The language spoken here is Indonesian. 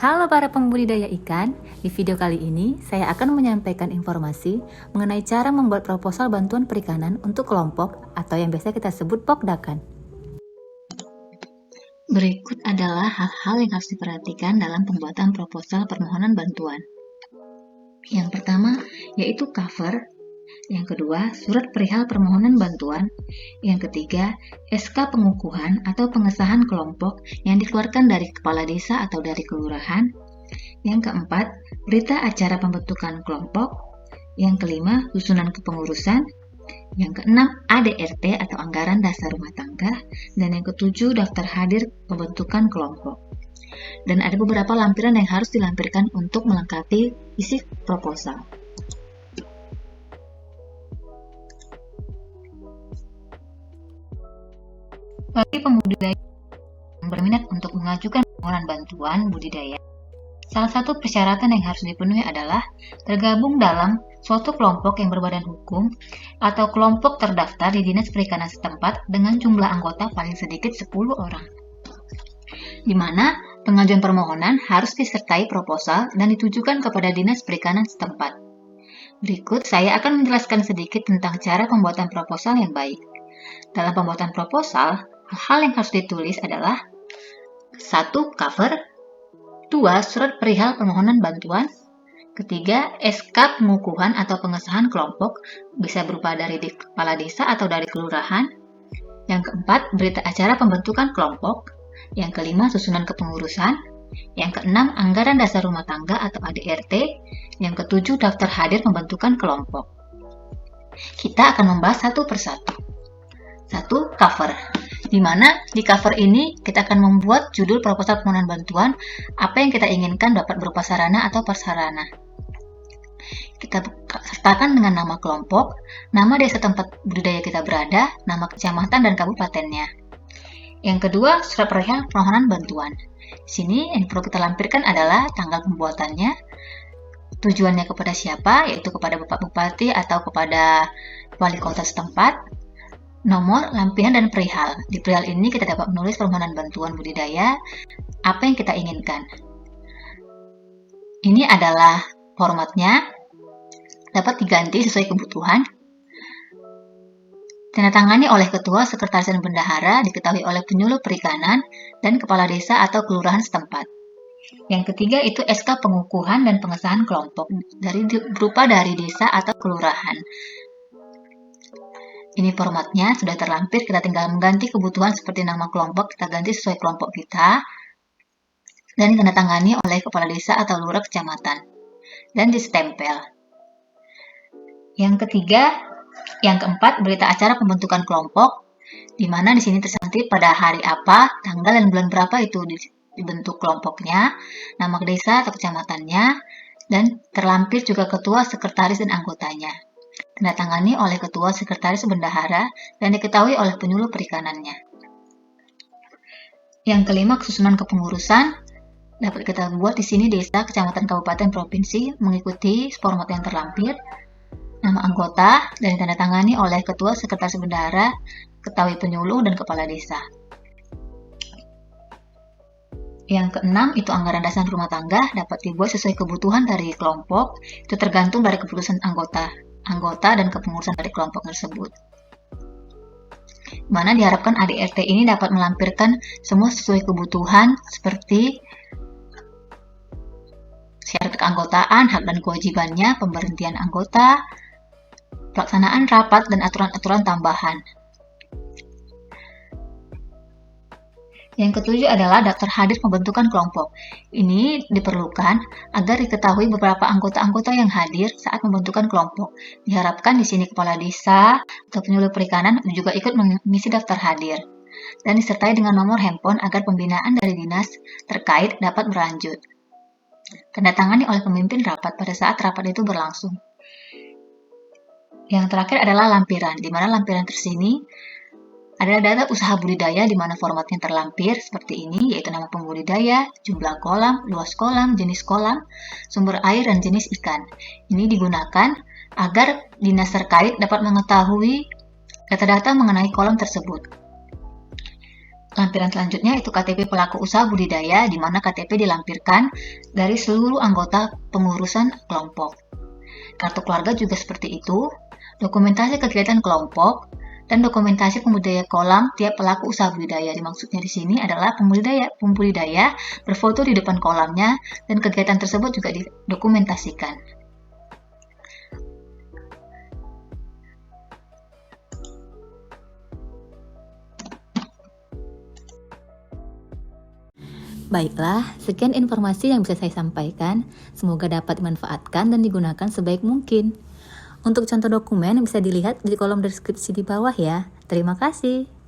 Halo para pembudidaya ikan, di video kali ini saya akan menyampaikan informasi mengenai cara membuat proposal bantuan perikanan untuk kelompok atau yang biasa kita sebut pokdakan. Berikut adalah hal-hal yang harus diperhatikan dalam pembuatan proposal permohonan bantuan. Yang pertama yaitu cover, yang kedua surat perihal permohonan bantuan, yang ketiga SK pengukuhan atau pengesahan kelompok yang dikeluarkan dari kepala desa atau dari kelurahan, yang keempat berita acara pembentukan kelompok, yang kelima susunan kepengurusan, yang keenam ADRT atau anggaran dasar rumah tangga, dan yang ketujuh daftar hadir pembentukan kelompok. Dan ada beberapa lampiran yang harus dilampirkan untuk melengkapi isi proposal. Bagi pembudidaya yang berminat untuk mengajukan permohonan bantuan budidaya, salah satu persyaratan yang harus dipenuhi adalah tergabung dalam suatu kelompok yang berbadan hukum atau kelompok terdaftar di Dinas Perikanan setempat dengan jumlah anggota paling sedikit 10 orang. Di mana pengajuan permohonan harus disertai proposal dan ditujukan kepada Dinas Perikanan setempat. Berikut saya akan menjelaskan sedikit tentang cara pembuatan proposal yang baik. Dalam pembuatan proposal, hal yang harus ditulis adalah 1. Cover, 2. Surat perihal permohonan bantuan, ketiga SK pengukuhan atau pengesahan kelompok bisa berupa dari kepala desa atau dari kelurahan, yang keempat berita acara pembentukan kelompok, yang kelima susunan kepengurusan, yang keenam anggaran dasar rumah tangga atau ADRT, yang ketujuh daftar hadir pembentukan kelompok. Kita akan membahas satu persatu. 1. Cover, di mana di cover ini kita akan membuat judul proposal permohonan bantuan, apa yang kita inginkan dapat berupa sarana atau prasarana. Kita sertakan dengan nama kelompok, nama desa tempat budidaya kita berada, nama kecamatan dan kabupatennya. Yang kedua, surat perihal permohonan bantuan. Di sini yang perlu kita lampirkan adalah tanggal pembuatannya, tujuannya kepada siapa, yaitu kepada Bapak Bupati atau kepada wali kota setempat, nomor, lampiran, dan perihal. Di perihal ini kita dapat menulis permohonan bantuan budidaya, apa yang kita inginkan. Ini adalah formatnya, dapat diganti sesuai kebutuhan. Ditandatangani oleh ketua, sekretaris, dan bendahara, diketahui oleh penyuluh perikanan dan kepala desa atau kelurahan setempat. Yang ketiga itu SK pengukuhan dan pengesahan kelompok berupa dari desa atau kelurahan. Ini formatnya sudah terlampir, kita tinggal mengganti kebutuhan seperti nama kelompok, kita ganti sesuai kelompok kita, dan ditandatangani oleh kepala desa atau lurah kecamatan, dan distempel. Yang ketiga, yang keempat, berita acara pembentukan kelompok, di mana di sini tercantum pada hari apa, tanggal dan bulan berapa itu dibentuk kelompoknya, nama desa atau kecamatannya, dan terlampir juga ketua, sekretaris, dan anggotanya. Ditandatangani oleh ketua, sekretaris, bendahara, dan diketahui oleh penyuluh perikanannya. Yang kelima, susunan kepengurusan, dapat kita buat di sini desa, kecamatan, kabupaten, provinsi, mengikuti format yang terlampir. Nama anggota dan ditandatangani oleh ketua, sekretaris, bendahara, ketahui penyuluh, dan kepala desa. Yang keenam itu anggaran dasar rumah tangga, dapat dibuat sesuai kebutuhan dari kelompok, itu tergantung dari keputusan anggota dan kepengurusan dari kelompok tersebut. Mana diharapkan ADRT ini dapat melampirkan semua sesuai kebutuhan seperti syarat keanggotaan, hak dan kewajibannya, pemberhentian anggota, pelaksanaan rapat, dan aturan-aturan tambahan. Yang ketujuh adalah daftar hadir pembentukan kelompok. Ini diperlukan agar diketahui beberapa anggota-anggota yang hadir saat pembentukan kelompok. Diharapkan di sini kepala desa atau penyuluh perikanan juga ikut mengisi daftar hadir. Dan disertai dengan nomor handphone agar pembinaan dari dinas terkait dapat berlanjut. Tandatangani oleh pemimpin rapat pada saat rapat itu berlangsung. Yang terakhir adalah lampiran, di mana lampiran tersini adalah data usaha budidaya di mana formatnya terlampir seperti ini, yaitu nama pembudidaya, jumlah kolam, luas kolam, jenis kolam, sumber air, dan jenis ikan. Ini digunakan agar dinas terkait dapat mengetahui data-data mengenai kolam tersebut. Lampiran selanjutnya itu KTP pelaku usaha budidaya, di mana KTP dilampirkan dari seluruh anggota pengurusan kelompok. Kartu keluarga juga seperti itu, dokumentasi kegiatan kelompok, dan dokumentasi pembudidaya kolam tiap pelaku usaha budidaya. Dimaksudnya di sini adalah pembudidaya berfoto di depan kolamnya, dan kegiatan tersebut juga didokumentasikan. Baiklah, sekian informasi yang bisa saya sampaikan. Semoga dapat dimanfaatkan dan digunakan sebaik mungkin. Untuk contoh dokumen bisa dilihat di kolom deskripsi di bawah ya. Terima kasih.